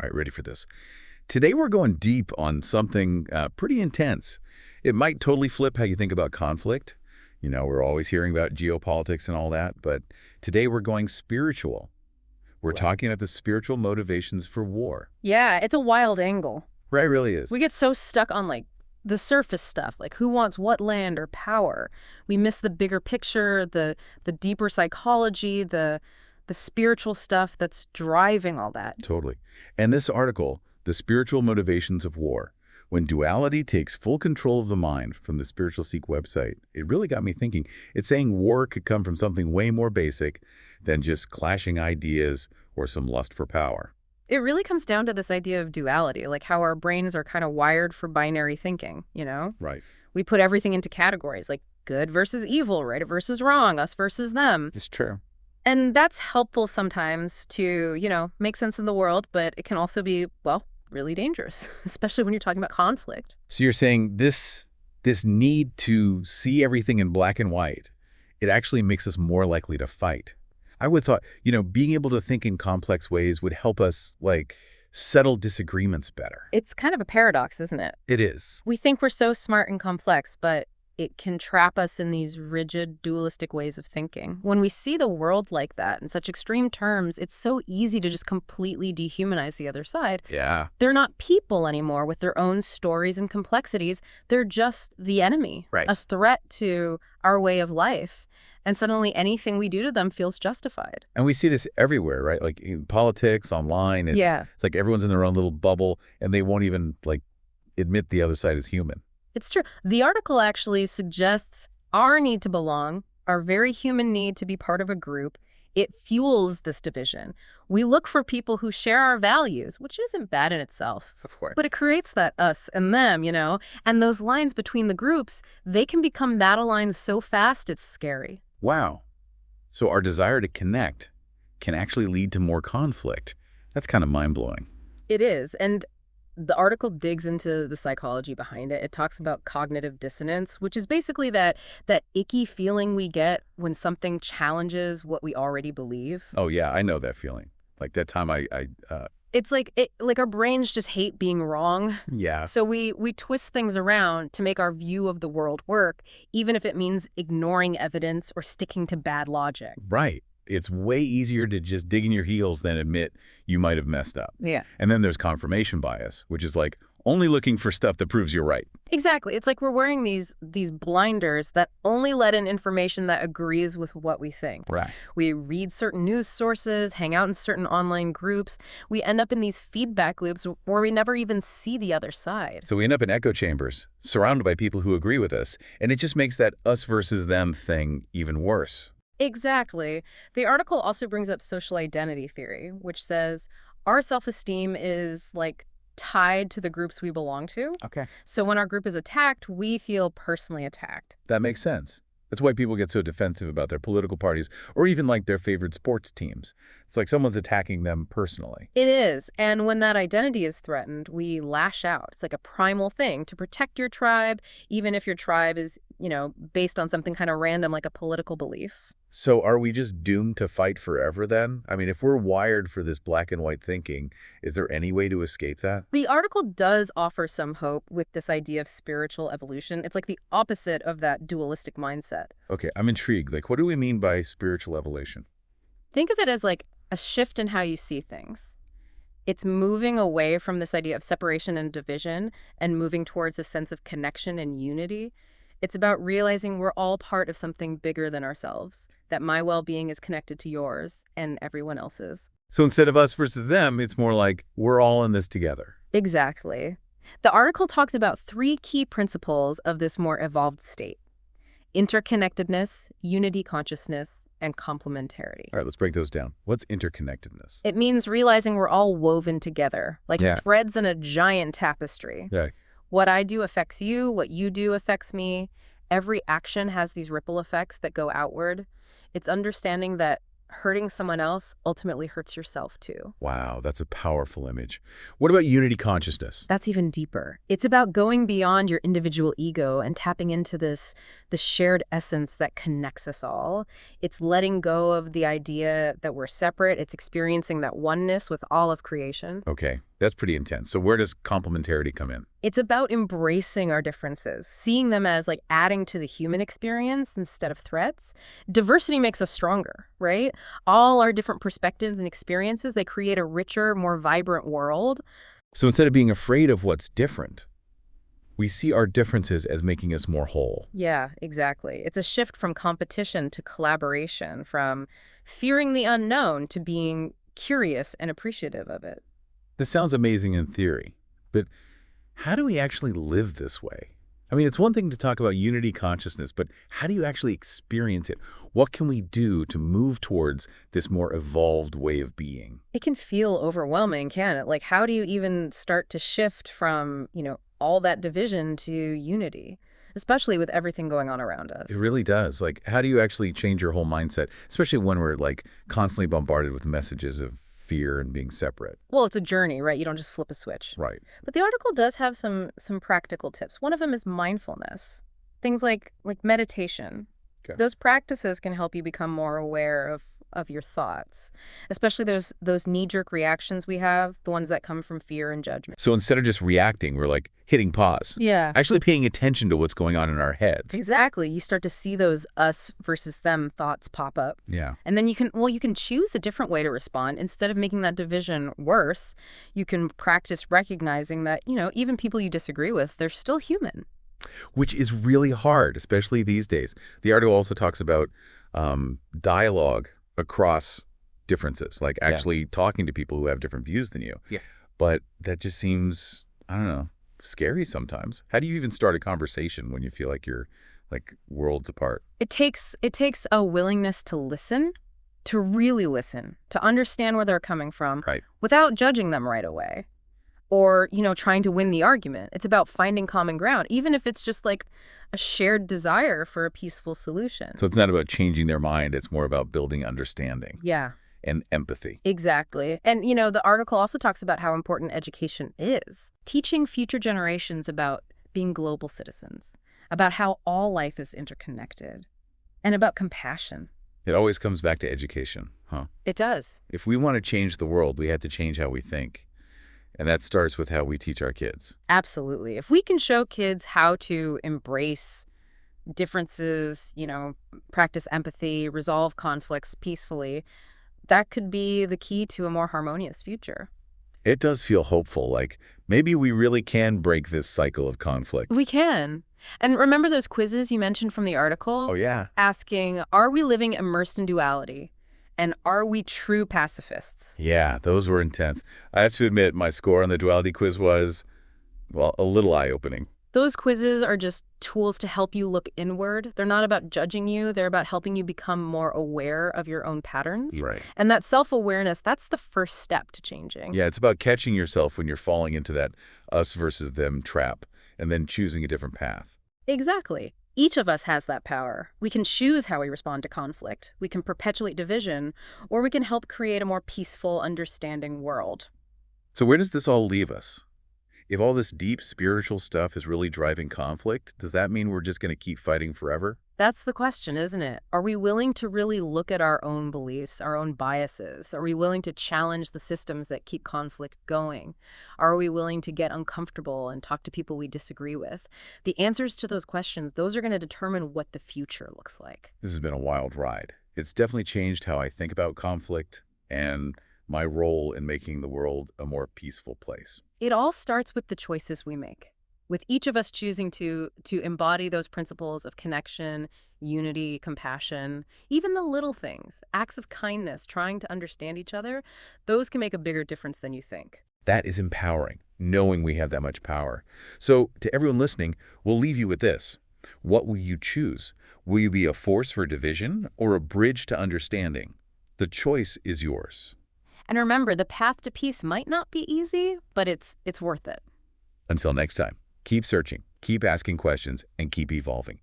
All right, ready for this. Today we're going deep on something pretty intense. It might totally flip how you think about conflict. You know, we're always hearing about geopolitics and all that, but today we're going spiritual. We're talking about the spiritual motivations for war. Yeah, it's a wild angle. Right, really is. We get so stuck on, like, the surface stuff, like who wants what land or power. We miss the bigger picture, the deeper psychology, the spiritual stuff that's driving all that. Totally. And this article, The Spiritual Motivations of War, When Duality Takes Full Control of the Mind, from the Spiritual Seek website, it really got me thinking. It's saying war could come from something way more basic than just clashing ideas or some lust for power. It really comes down to this idea of duality, like how our brains are kind of wired for binary thinking, you know? Right. We put everything into categories, like good versus evil, right versus wrong, us versus them. It's true. And that's helpful sometimes to, make sense in the world, but it can also be, well, really dangerous, especially when you're talking about conflict. So you're saying this need to see everything in black and white, it actually makes us more likely to fight. I would thought, being able to think in complex ways would help us, settle disagreements better. It's kind of a paradox, isn't it? It is. We think we're so smart and complex, but it can trap us in these rigid, dualistic ways of thinking. When we see the world like that in such extreme terms, it's so easy to just completely dehumanize the other side. Yeah. They're not people anymore with their own stories and complexities. They're just the enemy, right. A threat to our way of life. And suddenly anything we do to them feels justified. And we see this everywhere, right? Like in politics, online. Yeah. It's like everyone's in their own little bubble, and they won't even, admit the other side is human. It's true. The article actually suggests our need to belong, our very human need to be part of a group. It fuels this division. We look for people who share our values, which isn't bad in itself. Of course. But it creates that us and them, And those lines between the groups, they can become battle lines so fast it's scary. Wow. So our desire to connect can actually lead to more conflict. That's kind of mind-blowing. It is. And the article digs into the psychology behind it. It talks about cognitive dissonance, which is basically that icky feeling we get when something challenges what we already believe. Oh, yeah, I know that feeling. Like that time It's like our brains just hate being wrong. Yeah. So we twist things around to make our view of the world work, even if it means ignoring evidence or sticking to bad logic. Right. It's way easier to just dig in your heels than admit you might have messed up. Yeah. And then there's confirmation bias, which is like only looking for stuff that proves you're right. Exactly. It's like we're wearing these blinders that only let in information that agrees with what we think. Right. We read certain news sources, hang out in certain online groups. We end up in these feedback loops where we never even see the other side. So we end up in echo chambers, surrounded by people who agree with us, and it just makes that us versus them thing even worse. Exactly. The article also brings up social identity theory, which says our self-esteem is tied to the groups we belong to. Okay. So when our group is attacked, we feel personally attacked. That makes sense. That's why people get so defensive about their political parties or even their favorite sports teams. It's like someone's attacking them personally. It is. And when that identity is threatened, we lash out. It's like a primal thing to protect your tribe, even if your tribe is, based on something kind of random like a political belief. So are we just doomed to fight forever then? I mean, if we're wired for this black and white thinking, is there any way to escape that? The article does offer some hope with this idea of spiritual evolution. It's like the opposite of that dualistic mindset. Okay, I'm intrigued. What do we mean by spiritual evolution? Think of it as a shift in how you see things. It's moving away from this idea of separation and division and moving towards a sense of connection and unity. It's about realizing we're all part of something bigger than ourselves, that my well-being is connected to yours and everyone else's. So instead of us versus them, it's more like we're all in this together. Exactly. The article talks about 3 key principles of this more evolved state: interconnectedness, unity consciousness, and complementarity. All right, let's break those down. What's interconnectedness? It means realizing we're all woven together, like Yeah. threads in a giant tapestry. Yeah. What I do affects you, what you do affects me. Every action has these ripple effects that go outward. It's understanding that hurting someone else ultimately hurts yourself too. Wow, that's a powerful image. What about unity consciousness? That's even deeper. It's about going beyond your individual ego and tapping into the shared essence that connects us all. It's letting go of the idea that we're separate. It's experiencing that oneness with all of creation. Okay, that's pretty intense. So where does complementarity come in? It's about embracing our differences, seeing them as like adding to the human experience instead of threats. Diversity makes us stronger, right? All our different perspectives and experiences, they create a richer, more vibrant world. So instead of being afraid of what's different, we see our differences as making us more whole. Yeah, exactly. It's a shift from competition to collaboration, from fearing the unknown to being curious and appreciative of it. This sounds amazing in theory, but how do we actually live this way? I mean, it's one thing to talk about unity consciousness, but how do you actually experience it? What can we do to move towards this more evolved way of being? It can feel overwhelming, can it? Like, how do you even start to shift from, all that division to unity, especially with everything going on around us? It really does. Like, how do you actually change your whole mindset, especially when we're like constantly bombarded with messages of fear and being separate? Well, it's a journey, right? You don't just flip a switch. Right. But the article does have some practical tips. One of them is mindfulness. Things like meditation. Okay. Those practices can help you become more aware of your thoughts, especially those knee-jerk reactions we have, the ones that come from fear and judgment. So instead of just reacting, we're like hitting pause, Yeah. actually paying attention to what's going on in our heads. Exactly. You start to see those us versus them thoughts pop up. Yeah. And then you can choose a different way to respond. Instead of making that division worse, you can practice recognizing that, even people you disagree with, they're still human. Which is really hard, especially these days. The article also talks about dialogue across differences, like actually talking to people who have different views than you. Yeah. But that just seems, I don't know, scary sometimes. How do you even start a conversation when you feel like you're like worlds apart? It takes a willingness to listen, to really listen, to understand where they're coming from, Right. without judging them right away. Or, trying to win the argument. It's about finding common ground, even if it's just like a shared desire for a peaceful solution. So it's not about changing their mind. It's more about building understanding Yeah, and empathy. exactly. And, the article also talks about how important education is. Teaching future generations about being global citizens, about how all life is interconnected, and about compassion. It always comes back to education, huh? It does. If we want to change the world, we have to change how we think. And that starts with how we teach our kids. Absolutely. If we can show kids how to embrace differences, practice empathy, resolve conflicts peacefully, that could be the key to a more harmonious future. It does feel hopeful, like maybe we really can break this cycle of conflict. We can. And remember those quizzes you mentioned from the article? Oh, yeah. Asking, are we living immersed in duality? And are we true pacifists? Yeah, those were intense. I have to admit, my score on the duality quiz was, well, a little eye-opening. Those quizzes are just tools to help you look inward. They're not about judging you. They're about helping you become more aware of your own patterns. Right. And that self-awareness, that's the first step to changing. Yeah, it's about catching yourself when you're falling into that us versus them trap and then choosing a different path. Exactly. Each of us has that power. We can choose how we respond to conflict. We can perpetuate division, or we can help create a more peaceful, understanding world. So where does this all leave us? If all this deep spiritual stuff is really driving conflict, does that mean we're just going to keep fighting forever? That's the question, isn't it? Are we willing to really look at our own beliefs, our own biases? Are we willing to challenge the systems that keep conflict going? Are we willing to get uncomfortable and talk to people we disagree with? The answers to those questions, those are going to determine what the future looks like. This has been a wild ride. It's definitely changed how I think about conflict and my role in making the world a more peaceful place. It all starts with the choices we make, with each of us choosing to embody those principles of connection, unity, compassion, even the little things, acts of kindness, trying to understand each other, those can make a bigger difference than you think. That is empowering, knowing we have that much power. So to everyone listening, we'll leave you with this. What will you choose? Will you be a force for division or a bridge to understanding? The choice is yours. And remember, the path to peace might not be easy, but it's worth it. Until next time, keep searching, keep asking questions, and keep evolving.